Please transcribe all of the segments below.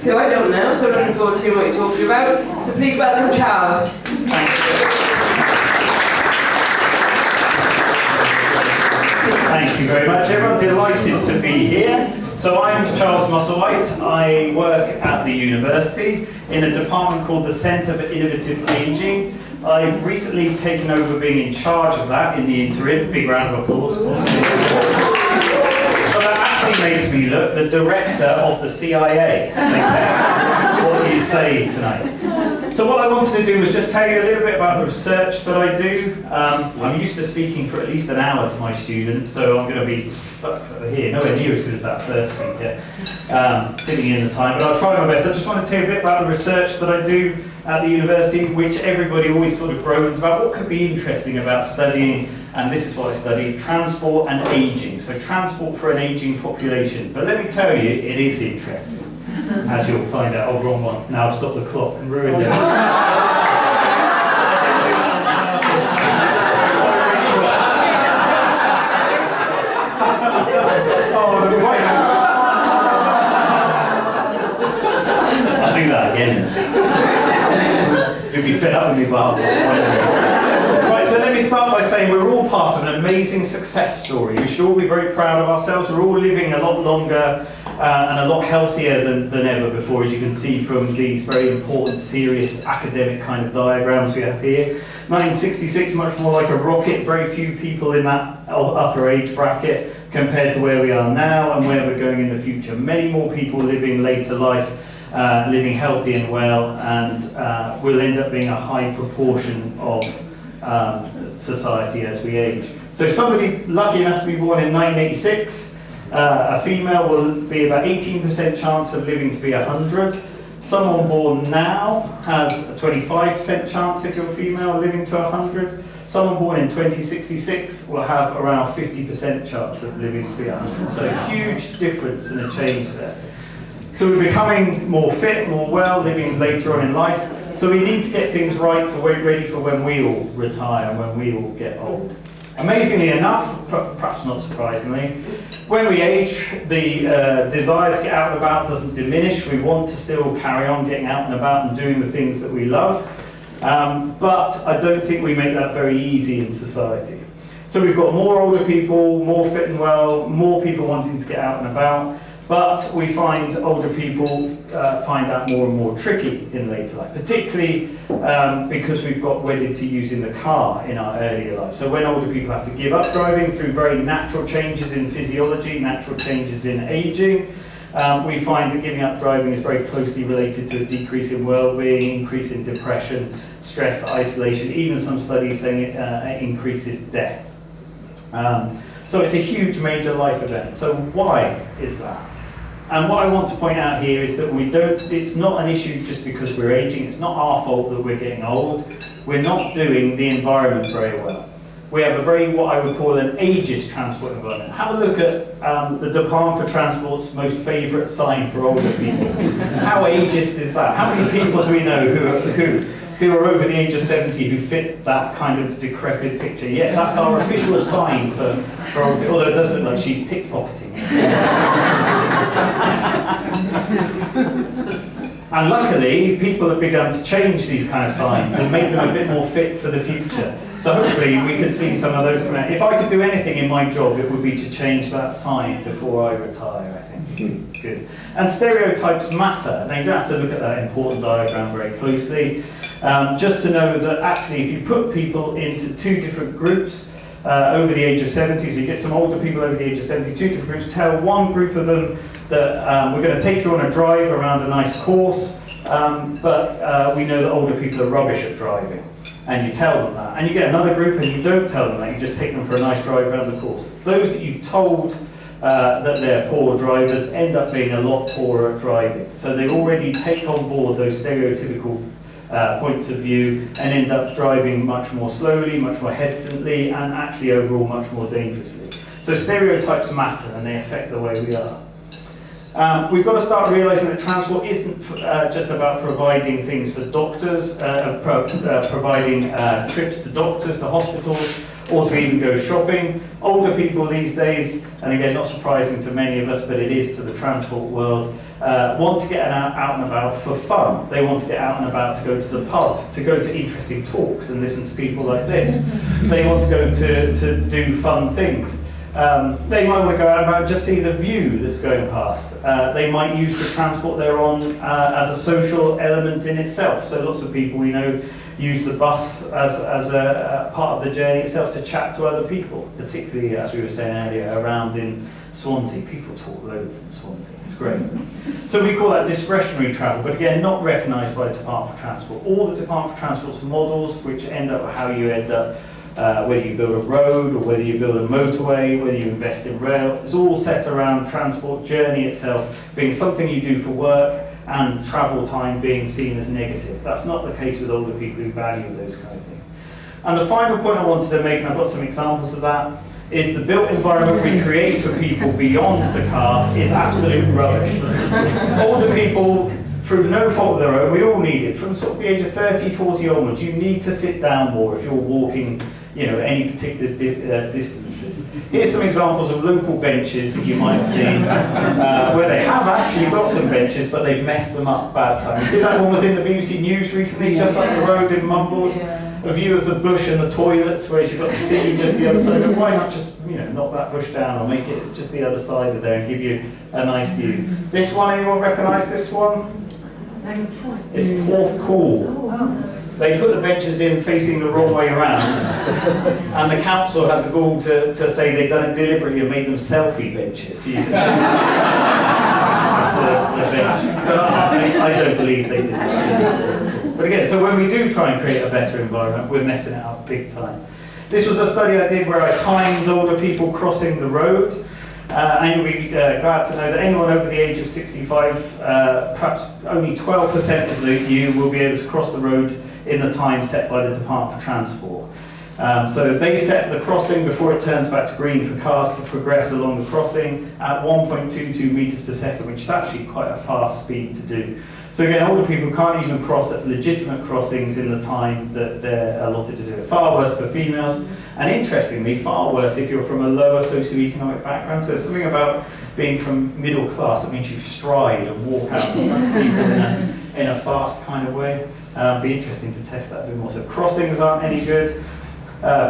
who I don't know, so looking forward to hearing what you're talking about. So please welcome Charles. Thank you very much, everyone. Delighted to be here. So I'm Charles Musselwhite. I work at the university in a department called the Centre for Innovative Ageing. I've recently taken over being in charge of that in the interim. Big round of applause. But that actually makes me look the director of the CIA. What do you say tonight? So what I wanted to do was just tell you a little bit about the research that I do. I'm used to speaking for at least an hour to my students, so I'm going to be stuck here, nowhere near as good as that first speaker, fitting in the time, but I'll try my best. I just want to tell you a bit about the research that I do at the university, which everybody always sort of groans about what could be interesting about studying, and this is what I study, transport and ageing. So transport for an ageing population. But let me tell you, it is interesting. As you'll find out. Oh, wrong one. Now I've stopped the clock and ruined it. Oh, right. I'll do that again. You'll be fed up with me, Bob. Right, so let me start by saying we're all part of an amazing success story. We should all be very proud of ourselves. We're all living a lot longer and a lot healthier than ever before, as you can see from these very important, serious academic kind of diagrams we have here. 1966, much more like a rocket, very few people in that upper age bracket compared to where we are now and where we're going in the future. Many more people living later life, living healthy and well, and will end up being a high proportion of society as we age. So somebody lucky enough to be born in 1986, a female will be about 18% chance of living to be 100. Someone born now has a 25% chance, if you're female, living to 100. Someone born in 2066 will have around 50% chance of living to be 100. So a huge difference and a change there. So we're becoming more fit, more well, living later on in life. So we need to get things right ready for when we all retire and when we all get old. Amazingly enough, perhaps not surprisingly, when we age, the desire to get out and about doesn't diminish. We want to still carry on getting out and about and doing the things that we love. But I don't think we make that very easy in society. So we've got more older people, more fit and well, more people wanting to get out and about. But we find older people find that more and more tricky in later life, particularly because we've got wedded to using the car in our earlier life. So when older people have to give up driving through very natural changes in physiology, natural changes in aging, we find that giving up driving is very closely related to a decrease in well-being, increase in depression, stress, isolation, even some studies saying it increases death. So it's a huge major life event. So why is that? And what I want to point out here is that it's not an issue just because we're aging. It's not our fault that we're getting old. We're not doing the environment very well. We have what I would call an ageist transport environment. Have a look at the Department for Transport's most favourite sign for older people. How ageist is that? How many people do we know who are over the age of 70 who fit that kind of decrepit picture? Yeah, that's our official sign for older people, although it does look like she's pickpocketing. And luckily, people have begun to change these kind of signs and make them a bit more fit for the future. So hopefully we could see some of those come out. If I could do anything in my job, it would be to change that sign before I retire, I think. Good. And stereotypes matter. Now you don't have to look at that important diagram very closely. Just to know that actually if you put people into two different groups, over the age of 70, so you get some older people over the age of 70, two different groups, tell one group of them that we're going to take you on a drive around a nice course, but we know that older people are rubbish at driving. And you tell them that. And you get another group and you don't tell them that, you just take them for a nice drive around the course. Those that you've told that they're poor drivers end up being a lot poorer at driving. So they already take on board those stereotypical points of view and end up driving much more slowly, much more hesitantly, and actually overall much more dangerously. So stereotypes matter and they affect the way we are. We've got to start realising that transport isn't just about providing things for doctors, providing trips to doctors, to hospitals, or to even go shopping. Older people these days, and again, not surprising to many of us, but it is to the transport world, want to get out and about for fun. They want to get out and about to go to the pub, to go to interesting talks and listen to people like this. They want to go to do fun things. They might want to go out and about and just see the view that's going past. They might use the transport they're on as a social element in itself. So lots of people we know use the bus as a part of the journey itself to chat to other people, particularly, as we were saying earlier, around in Swansea. People talk loads in Swansea. It's great. So we call that discretionary travel, but again, not recognised by the Department for Transport. All the Department for Transport's models, which end up how you end up, whether you build a road or whether you build a motorway, whether you invest in rail, is all set around transport journey itself being something you do for work and travel time being seen as negative. That's not the case with older people who value those kind of things. And the final point I wanted to make, and I've got some examples of that, is the built environment we create for people beyond the car is absolute rubbish. Older people, through no fault of their own, we all need it. From sort of the age of 30, 40 onwards, you need to sit down more if you're walking, any particular distances. Here's some examples of local benches that you might have seen, where they have actually got some benches, but they've messed them up bad time. You see that one was in the BBC News recently, just like the road in Mumbles, a view of the bush and the toilets, where you've got to see just the other side. But why not just, knock that bush down or make it just the other side of there and give you a nice view. This one, anyone recognise this one? It's Porth Cool. They put the benches in facing the wrong way around, and the council had the gall to say they'd done it deliberately and made them selfie benches. So you can the bench. But I don't believe they did that. But again, so when we do try and create a better environment, we're messing it up big time. This was a study I did where I timed older people crossing the road. And you'll be glad to know that anyone over the age of 65, perhaps only 12% of you will be able to cross the road in the time set by the Department for Transport. So they set the crossing before it turns back to green for cars to progress along the crossing at 1.22 metres per second, which is actually quite a fast speed to do. So again, older people can't even cross at legitimate crossings in the time that they're allotted to do it. Far worse for females, and interestingly, far worse if you're from a lower socioeconomic background. So something about being from middle class, that means you stride and walk out in front of people in a fast kind of way. Be interesting to test that a bit more. So crossings aren't any good.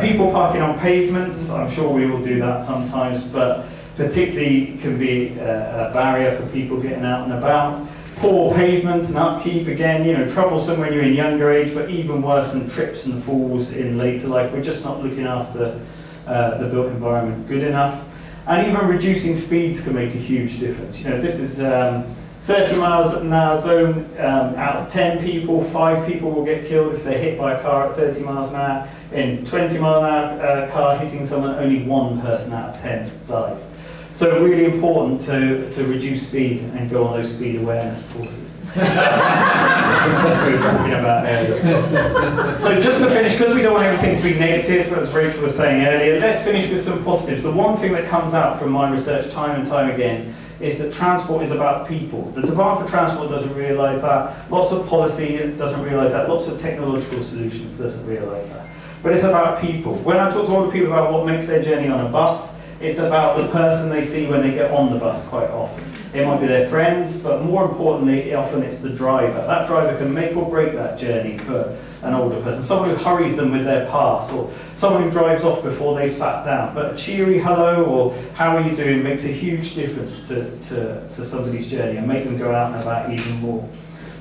People parking on pavements, I'm sure we all do that sometimes, but particularly can be a barrier for people getting out and about. Poor pavement and upkeep, again, troublesome when you're in younger age, but even worse than trips and falls in later life. We're just not looking after the built environment good enough. And even reducing speeds can make a huge difference. This is 30 miles an hour zone, out of 10 people, 5 people will get killed if they're hit by a car at 30 miles an hour. In 20 mile an hour car hitting someone, only 1 person out of 10 dies. So really important to reduce speed and go on those speed awareness courses. That's what we were talking about earlier. So just to finish, because we don't want everything to be negative, as Rachel was saying earlier, let's finish with some positives. The one thing that comes out from my research time and time again is that transport is about people. The Department for Transport doesn't realise that. Lots of policy doesn't realise that. Lots of technological solutions doesn't realise that. But it's about people. When I talk to older people about what makes their journey on a bus, it's about the person they see when they get on the bus quite often. It might be their friends, but more importantly, often it's the driver. That driver can make or break that journey for an older person. Someone who hurries them with their pass, or someone who drives off before they've sat down. But a cheery hello or how are you doing makes a huge difference to somebody's journey and make them go out and about even more.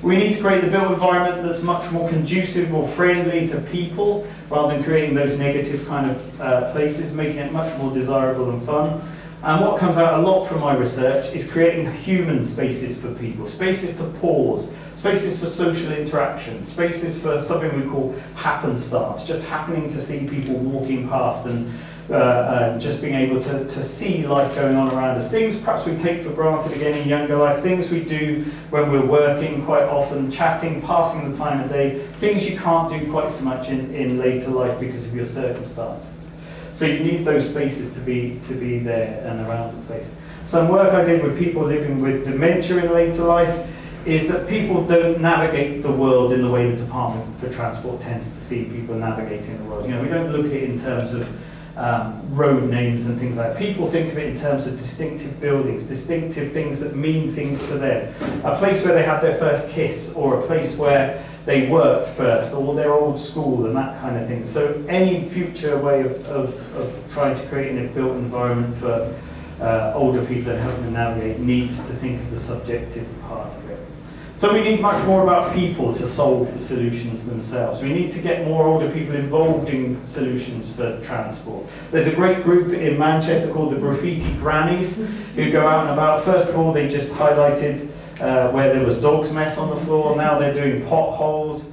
We need to create the built environment that's much more conducive or friendly to people, rather than creating those negative kind of places, making it much more desirable and fun. And what comes out a lot from my research is creating human spaces for people, spaces to pause, spaces for social interaction, spaces for something we call happenstance, just happening to see people walking past and just being able to see life going on around us. Things perhaps we take for granted again in younger life, things we do when we're working quite often, chatting, passing the time of day, things you can't do quite so much in later life because of your circumstances. So you need those spaces to be there and around the place. Some work I did with people living with dementia in later life, is that people don't navigate the world in the way the Department for Transport tends to see people navigating the world. You know, we don't look at it in terms of road names and things like that. People think of it in terms of distinctive buildings, distinctive things that mean things to them. A place where they had their first kiss, or a place where they worked first, or their old school and that kind of thing. So any future way of trying to create a built environment for older people and helping them navigate needs to think of the subjective part of it. So we need much more about people to solve the solutions themselves. We need to get more older people involved in solutions for transport. There's a great group in Manchester called the Graffiti Grannies who go out and about. First of all, they just highlighted where there was dog's mess on the floor. Now they're doing potholes.